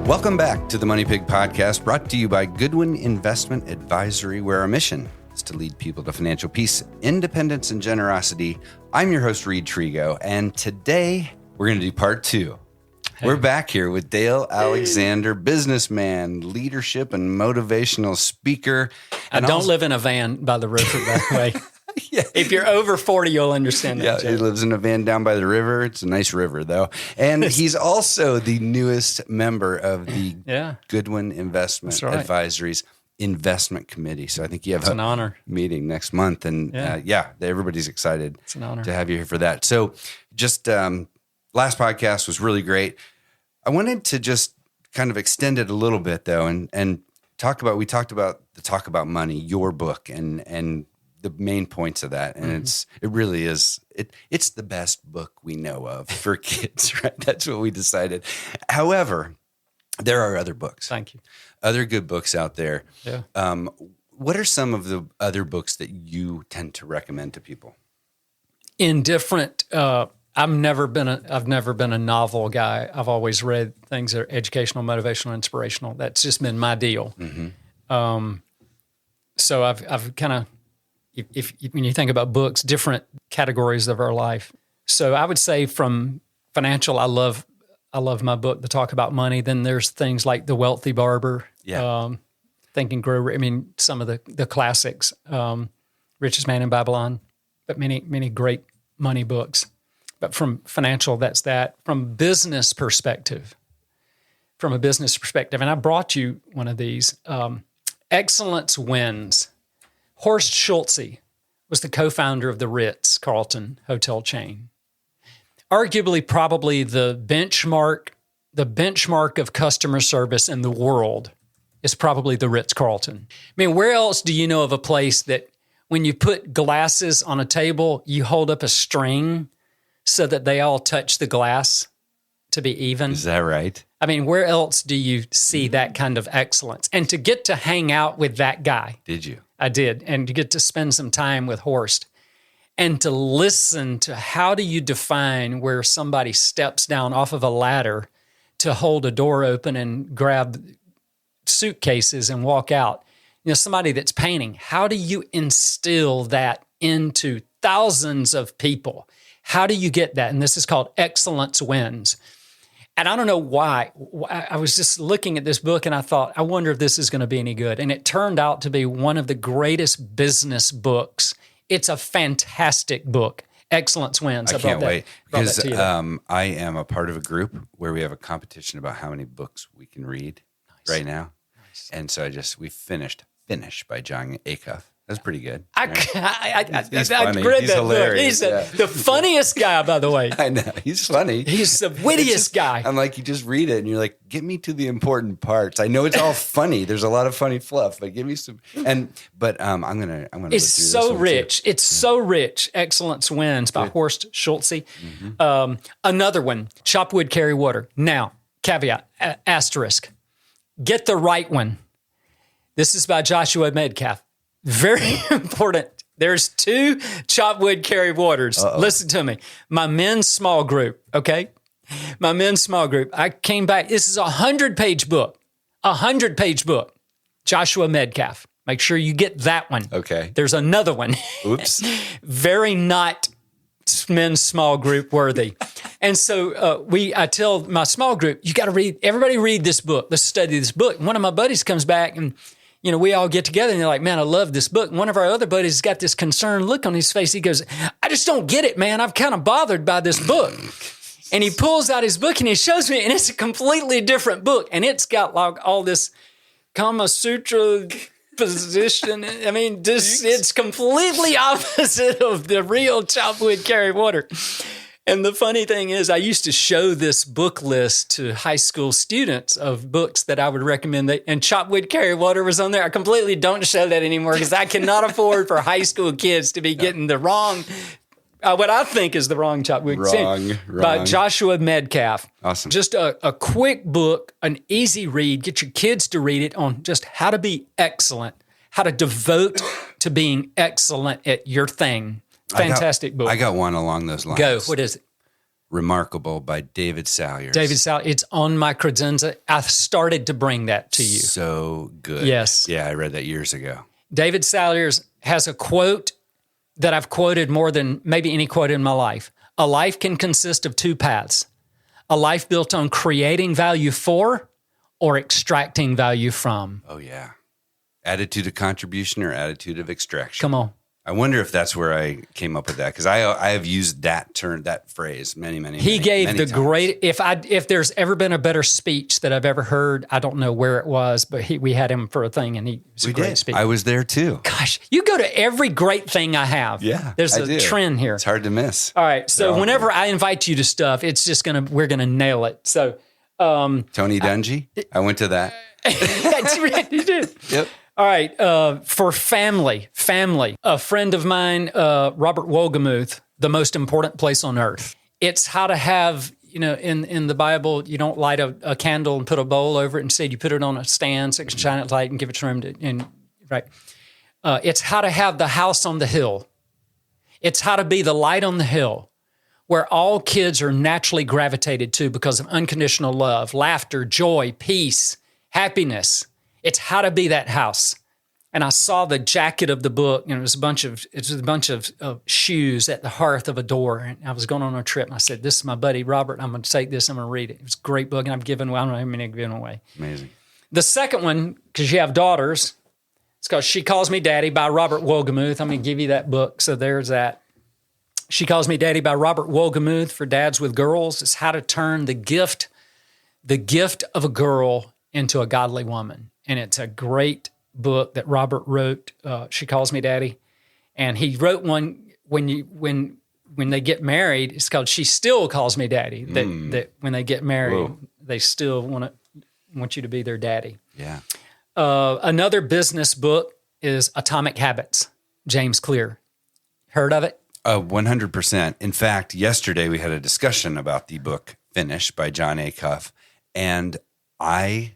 Welcome back to the Money Pig Podcast, brought to you by Goodwin Investment Advisory, where our mission is to lead people to financial peace, independence, and generosity. I'm your host, Reid Trego, and today we're going to do part two. Hey. We're back here with Dale Alexander, businessman, leadership, and motivational speaker. And I don't live in a van by the river, by the way. Yeah. If you're over 40, you'll understand that. Yeah, he lives in a van down by the river. It's a nice river, though. And he's also the newest member of the Goodwin Investment Advisory's Investment Committee. So I think you have an honor meeting next month. And everybody's excited it's an honor to have you here for that. So just last podcast was really great. I wanted to just kind of extend it a little bit, though, and talk about the Talk About Money, your book, and the main points of that. And it really is, it's the best book we know of for kids, right? That's what we decided. However, there are other books. Thank you. Other good books out there. Yeah. What are some of the other books that you tend to recommend to people? In different, I've never been a novel guy. I've always read things that are educational, motivational, inspirational. That's just been my deal. Mm-hmm. So I've kind of, when you think about books, different categories of our life. So I would say from financial, I love my book, The Talk About Money. Then there's things like The Wealthy Barber, Think and Grow. I mean, some of the classics, Richest Man in Babylon, but many, many great money books. But from financial, that's that. From a business perspective, and I brought you one of these, Excellence Wins. Horst Schultze was the co-founder of the Ritz-Carlton hotel chain. Arguably, probably the benchmark of customer service in the world is probably the Ritz-Carlton. I mean, where else do you know of a place that when you put glasses on a table, you hold up a string so that they all touch the glass to be even? Is that right? I mean, where else do you see that kind of excellence? And to get to hang out with that guy. Did you? I did. And to get to spend some time with Horst and to listen to how do you define where somebody steps down off of a ladder to hold a door open and grab suitcases and walk out. You know, somebody that's painting, how do you instill that into thousands of people? How do you get that? And this is called Excellence Wins. And I don't know why. I was just looking at this book and I thought, I wonder if this is going to be any good. And it turned out to be one of the greatest business books. It's a fantastic book. Excellence Wins. I can't wait because I am a part of a group where we have a competition about how many books we can read right now. Nice. And so we finished Finish by John Acuff. That's pretty good. Right? He's I funny. read He's that hilarious. Book. He's the funniest guy, by the way. I know. He's funny. He's the wittiest guy. I'm like, you just read it and you're like, get me to the important parts. I know it's all funny. There's a lot of funny fluff, but give me some. But I'm gonna. It's so rich. It's so rich. Excellence Wins by Horst Schultze. Mm-hmm. Another one, Chop Wood, Carry Water. Now, caveat, asterisk. Get the right one. This is by Joshua Medcalf. Very important. There's 2 Chop Wood, Carry Waters. Uh-oh. Listen to me. My men's small group, okay? My men's small group. I came back. This is a 100-page book. 100-page book. Joshua Medcalf. Make sure you get that one. Okay. There's another one. Oops. Very not men's small group worthy. And so I tell my small group, you got to read, everybody read this book. Let's study this book. And one of my buddies comes back and you know, we all get together and they're like, man, I love this book. And one of our other buddies has got this concerned look on his face. He goes, I just don't get it, man. I'm kind of bothered by this book. And he pulls out his book and he shows me, and it's a completely different book. And it's got like all this Kama Sutra position. I mean, it's completely opposite of the real Chop Wood, Carry Water. And the funny thing is, I used to show this book list to high school students of books that I would recommend. And Chop Wood, Carry Water was on there. I completely don't show that anymore because I cannot afford for high school kids to be getting the wrong, what I think is the wrong Chop Wood. Wrong. By Joshua Medcalf. Awesome. Just a quick book, an easy read. Get your kids to read it on just how to be excellent, how to devote to being excellent at your thing. Fantastic book. I got one along those lines. Go. What is it? Remarkable by David Salyers. It's on my credenza. I started to bring that to you. So good. Yes. Yeah, I read that years ago. David Salyers has a quote that I've quoted more than maybe any quote in my life. A life can consist of two paths. A life built on creating value for or extracting value from. Oh, yeah. Attitude of contribution or attitude of extraction. Come on. I wonder if that's where I came up with that, because I have used that term, that phrase many He gave many the times. great. If there's ever been a better speech that I've ever heard, I don't know where it was, but we had him for a thing, and it was a great speech. I was there too. Gosh, you go to every great thing I have. Yeah, there's I a do. trend here. It's hard to miss. All right, so whenever I invite you to stuff, it's just we're gonna nail it. So, Tony Dungy, I went to that. that's right, you did. Yep. All right, for family, a friend of mine, Robert Wolgamuth, the most important place on earth. It's how to have, in the Bible, you don't light a candle and put a bowl over it. Instead, you put it on a stand so it can shine its light and give it room right. It's how to have the house on the hill. It's how to be the light on the hill where all kids are naturally gravitated to because of unconditional love, laughter, joy, peace, happiness. It's how to be that house. And I saw the jacket of the book, and it was a bunch of shoes at the hearth of a door. And I was going on a trip, and I said, "This is my buddy Robert. I'm going to take this. I'm going to read it." It was a great book, and I've given away. I don't know how many I've given away. Amazing. The second one, because you have daughters, it's called "She Calls Me Daddy" by Robert Wolgamuth. I'm going to give you that book. So there's that. "She Calls Me Daddy" by Robert Wolgamuth for dads with girls. It's how to turn the gift of a girl into a godly woman. And it's a great book that Robert wrote, "She Calls Me Daddy." And he wrote one when they get married, it's called "She Still Calls Me Daddy." That when they get married, they still want you to be their daddy. Yeah. Another business book is Atomic Habits, James Clear. Heard of it? 100%. In fact, yesterday we had a discussion about the book Finish by John Acuff, and I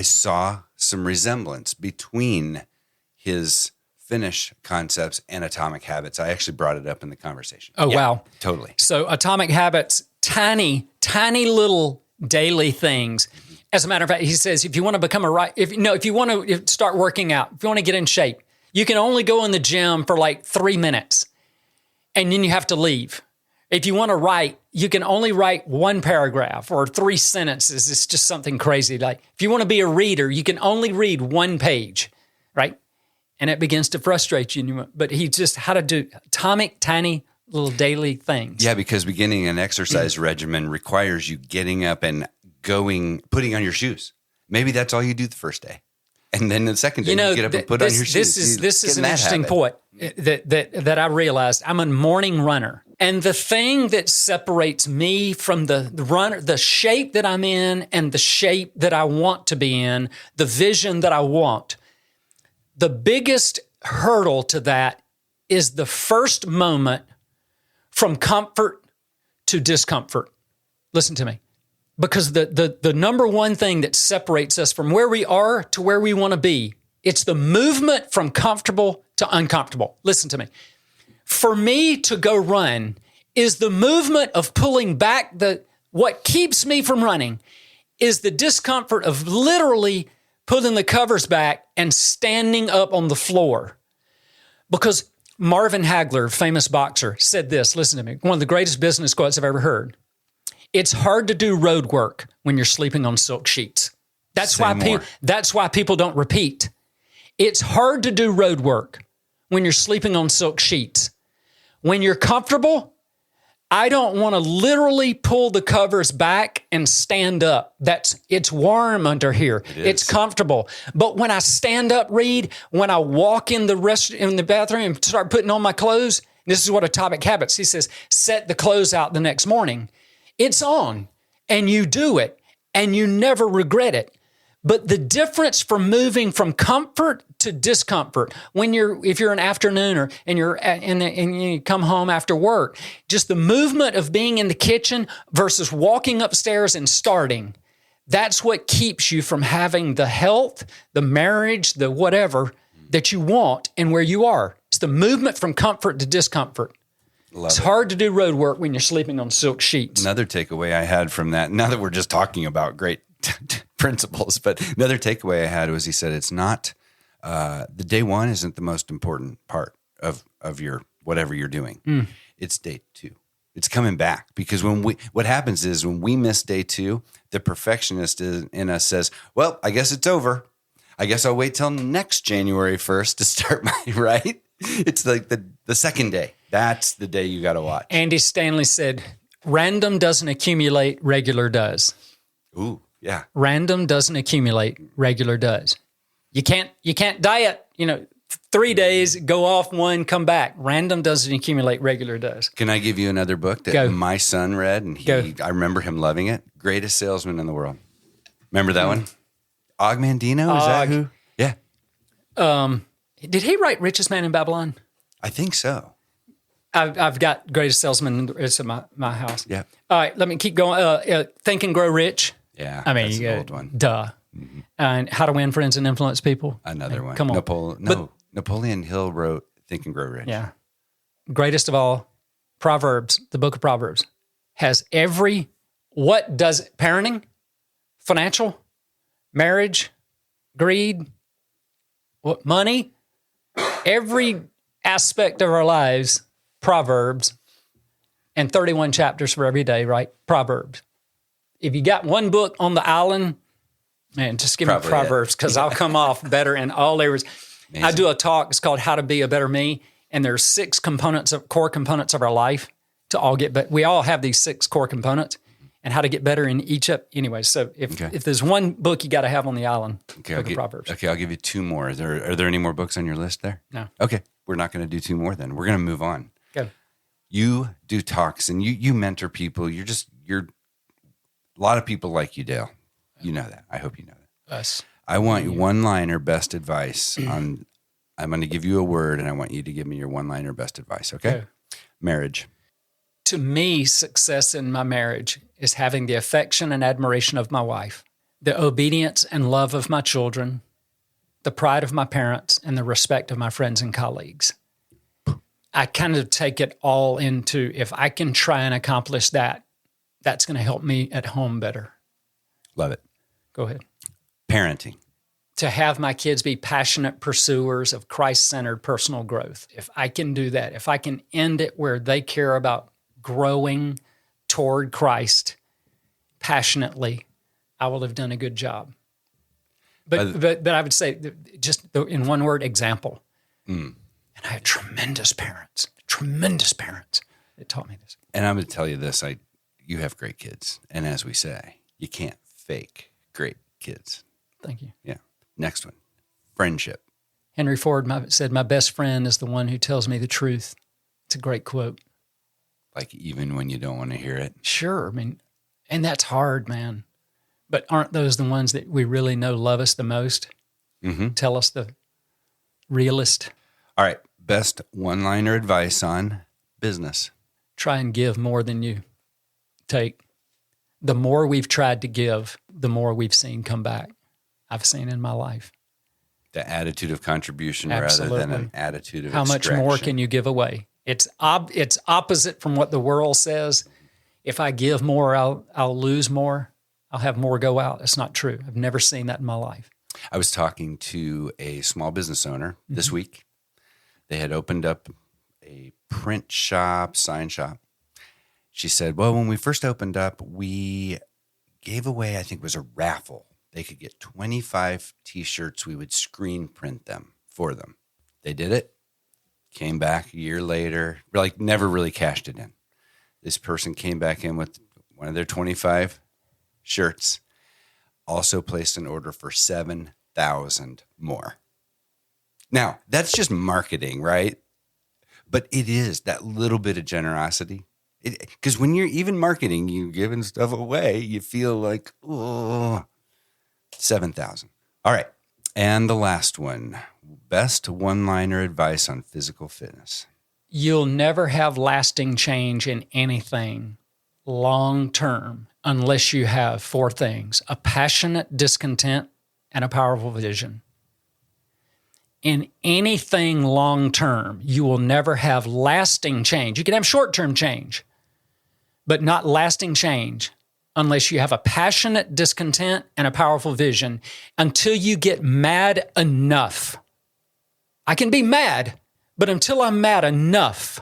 saw some resemblance between his Finish concepts and Atomic Habits. I actually brought it up in the conversation. Oh, yeah, wow. Totally. So Atomic Habits, tiny little daily things. As a matter of fact, he says, if you want to become if you want to start working out, if you want to get in shape, you can only go in the gym for like 3 minutes and then you have to leave. If you want to write, you can only write one paragraph or 3 sentences. It's just something crazy. Like if you want to be a reader, you can only read 1 page, right? And it begins to frustrate you. But he just how to do atomic, tiny little daily things. Yeah, because beginning an exercise regimen requires you getting up and putting on your shoes. Maybe that's all you do the first day. And then the second day, you get up and put on your shoes. This is an interesting point that I realized. I'm a morning runner. And the thing that separates me from the runner, the shape that I'm in and the shape that I want to be in, the vision that I want, the biggest hurdle to that is the first moment from comfort to discomfort. Listen to me. Because the number one thing that separates us from where we are to where we want to be, it's the movement from comfortable to uncomfortable. Listen to me. For me to go run is the movement of pulling back what keeps me from running is the discomfort of literally pulling the covers back and standing up on the floor. Because Marvin Hagler, famous boxer, said this, listen to me, one of the greatest business quotes I've ever heard. It's hard to do road work when you're sleeping on silk sheets. That's why people don't repeat. It's hard to do road work when you're sleeping on silk sheets. When you're comfortable, I don't want to literally pull the covers back and stand up. It's warm under here. It's comfortable. But when I stand up, Reid, when I walk in the bathroom and start putting on my clothes, this is what Atomic Habits, he says, set the clothes out the next morning. It's on, and you do it, and you never regret it. But the difference from moving from comfort to discomfort, if you're an afternoon and you come home after work, just the movement of being in the kitchen versus walking upstairs and starting, that's what keeps you from having the health, the marriage, the whatever that you want and where you are. It's the movement from comfort to discomfort. It's hard to do road work when you're sleeping on silk sheets. Another takeaway I had from that, now that we're just talking about great principles, but another takeaway I had was he said, it's not, the day one isn't the most important part of your, whatever you're doing. It's day two. It's coming back, because what happens is when we miss day two, the perfectionist in us says, well, I guess it's over. I guess I'll wait till next January 1st to start my, right? It's like the second day. That's the day you got to watch. Andy Stanley said, random doesn't accumulate, regular does. Ooh, yeah. Random doesn't accumulate, regular does. You can't diet, 3 days, go off one, come back. Random doesn't accumulate, regular does. Can I give you another book that my son read? And I remember him loving it. Greatest Salesman in the World. Remember that one? Og Mandino? Is that who? Yeah. Did he write Richest Man in Babylon? I think so. I've got Greatest Salesman. It's in my house. Yeah. All right, let me keep going. Think and Grow Rich. Yeah, I mean, that's an old one. Duh. Mm-hmm. And How to Win Friends and Influence People. Another one. Come on. Napoleon Hill wrote Think and Grow Rich. Yeah. Greatest of all, Proverbs, the book of Proverbs, has what does parenting, financial, marriage, greed, money, every aspect of our lives, Proverbs, and 31 chapters for every day, right? Proverbs. If you got one book on the island, man, just give me Proverbs, because I'll come off better in all areas. Amazing. I do a talk, it's called How to Be a Better Me, and there's 6 core components of our life to all get better. We all have these 6 core components, and how to get better in each up. Anyway, so if there's one book you got to have on the island, book of Proverbs. Okay, I'll give you 2 more. Are there any more books on your list there? No. Okay, we're not going to do 2 more then. We're going to move on. Go. You do talks and you mentor people. You're a lot of people like you, Dale. You know that. I hope you know that. Us. I want you one-liner best advice on. I'm going to give you a word, and I want you to give me your one-liner best advice. Okay? Marriage. To me, success in my marriage is having the affection and admiration of my wife, the obedience and love of my children, the pride of my parents, and the respect of my friends and colleagues. I kind of take it all into, if I can try and accomplish that, that's going to help me at home better. Love it. Go ahead. Parenting. To have my kids be passionate pursuers of Christ-centered personal growth. If I can do that, if I can end it where they care about growing toward Christ passionately, I will have done a good job. But I would say, just in one word, example. And I had tremendous parents that taught me this. And I'm going to tell you this, you have great kids. And as we say, you can't fake great kids. Thank you. Yeah. Next one, friendship. Henry Ford said, my best friend is the one who tells me the truth. It's a great quote. Like even when you don't want to hear it? Sure. I mean, and that's hard, man. But aren't those the ones that we really know love us the most? Mm-hmm. Tell us the realest. All right. Best one-liner advice on business. Try and give more than you take. The more we've tried to give, the more we've seen come back. I've seen in my life. The attitude of contribution Absolutely. Rather than an attitude of How extraction. much more can you give away? It's opposite from what the world says. If I give more, I'll lose more. I'll have more go out. It's not true. I've never seen that in my life. I was talking to a small business owner this week. They had opened up a print shop, sign shop. She said, well, when we first opened up, we gave away, I think it was a raffle. They could get 25 T-shirts. We would screen print them for them. They did it. Came back a year later, never really cashed it in. This person came back in with one of their 25 shirts, also placed an order for 7,000 more. Now, that's just marketing, right? But it is that little bit of generosity. Because when you're even marketing, you're giving stuff away, you feel like, oh, 7,000. All right. And the last one, best one-liner advice on physical fitness. You'll never have lasting change in anything long-term unless you have 4 things: a passionate discontent and a powerful vision. in anything long-term, you will never have lasting change. You can have short-term change, but not lasting change unless you have a passionate discontent and a powerful vision until you get mad enough. I can be mad, but until I'm mad enough,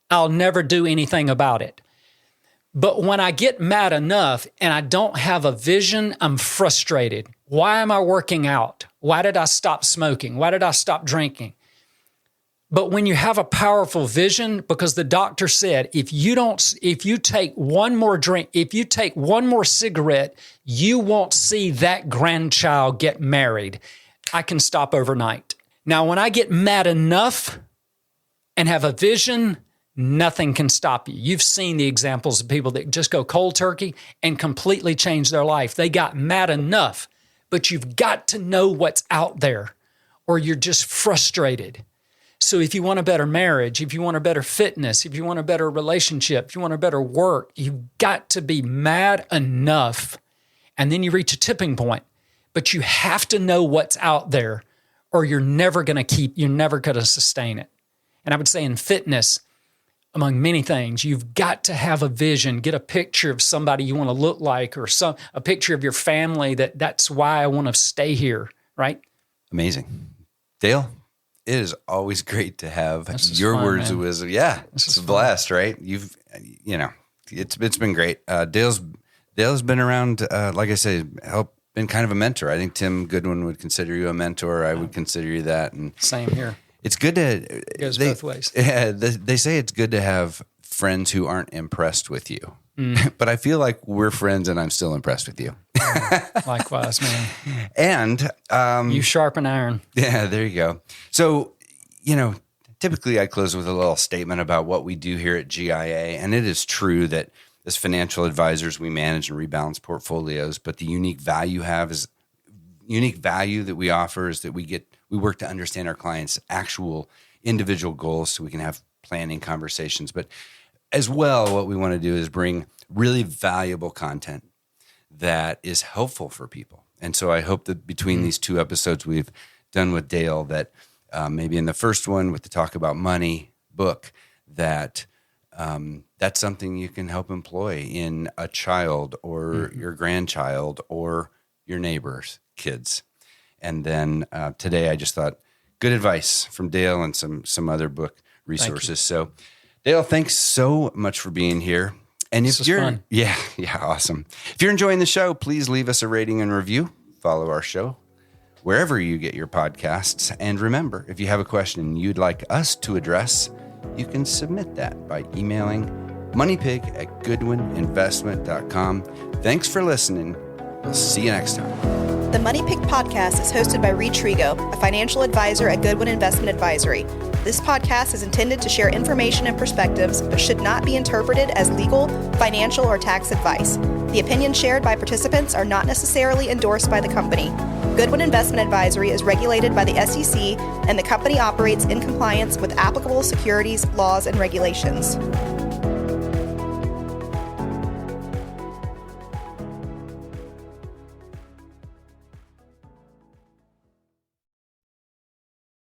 I'll never do anything about it. But when I get mad enough and I don't have a vision, I'm frustrated. Why am I working out? Why did I stop smoking? Why did I stop drinking? But when you have a powerful vision, because the doctor said, if you take one more drink, if you take one more cigarette, you won't see that grandchild get married. I can stop overnight. Now, when I get mad enough and have a vision, nothing can stop you. You've seen the examples of people that just go cold turkey and completely change their life. They got mad enough, but you've got to know what's out there or you're just frustrated. So if you want a better marriage, if you want a better fitness, if you want a better relationship, if you want a better work, you've got to be mad enough. And then you reach a tipping point. But you have to know what's out there or you're never going to sustain it. And I would say in fitness, among many things, you've got to have a vision, get a picture of somebody you want to look like or a picture of your family that's why I want to stay here, right? Amazing. Dale, it is always great to have your words of wisdom. Yeah, it's a blast, right? It's been great. Dale's been around, like I say, been kind of a mentor. I think Tim Goodwin would consider you a mentor. I would consider you that. And same here. It's good to it goes both ways. Yeah, they say it's good to have friends who aren't impressed with you. But I feel like we're friends, and I'm still impressed with you. Likewise, man. And you sharpen iron. Yeah, there you go. So, typically I close with a little statement about what we do here at GIA, and it is true that as financial advisors, we manage and rebalance portfolios. But the unique value that we offer is that we work to understand our clients' actual individual goals, so we can have planning conversations. But as well, what we want to do is bring really valuable content that is helpful for people. And so I hope that between these two episodes we've done with Dale, that maybe in the first one with the Talk About Money book, that that's something you can help employ in a child or your grandchild or your neighbor's kids. And then today I just thought good advice from Dale and some other book resources. So Dale, thanks so much for being here. And if you're fun. Yeah, awesome. If you're enjoying the show, please leave us a rating and review. Follow our show wherever you get your podcasts. And remember, if you have a question you'd like us to address, you can submit that by emailing moneypig@goodwininvestment.com. Thanks for listening. We'll see you next time. The Money Pig Podcast is hosted by Reid Trego, a financial advisor at Goodwin Investment Advisory. This podcast is intended to share information and perspectives, but should not be interpreted as legal, financial, or tax advice. The opinions shared by participants are not necessarily endorsed by the company. Goodwin Investment Advisory is regulated by the SEC, and the company operates in compliance with applicable securities laws and regulations.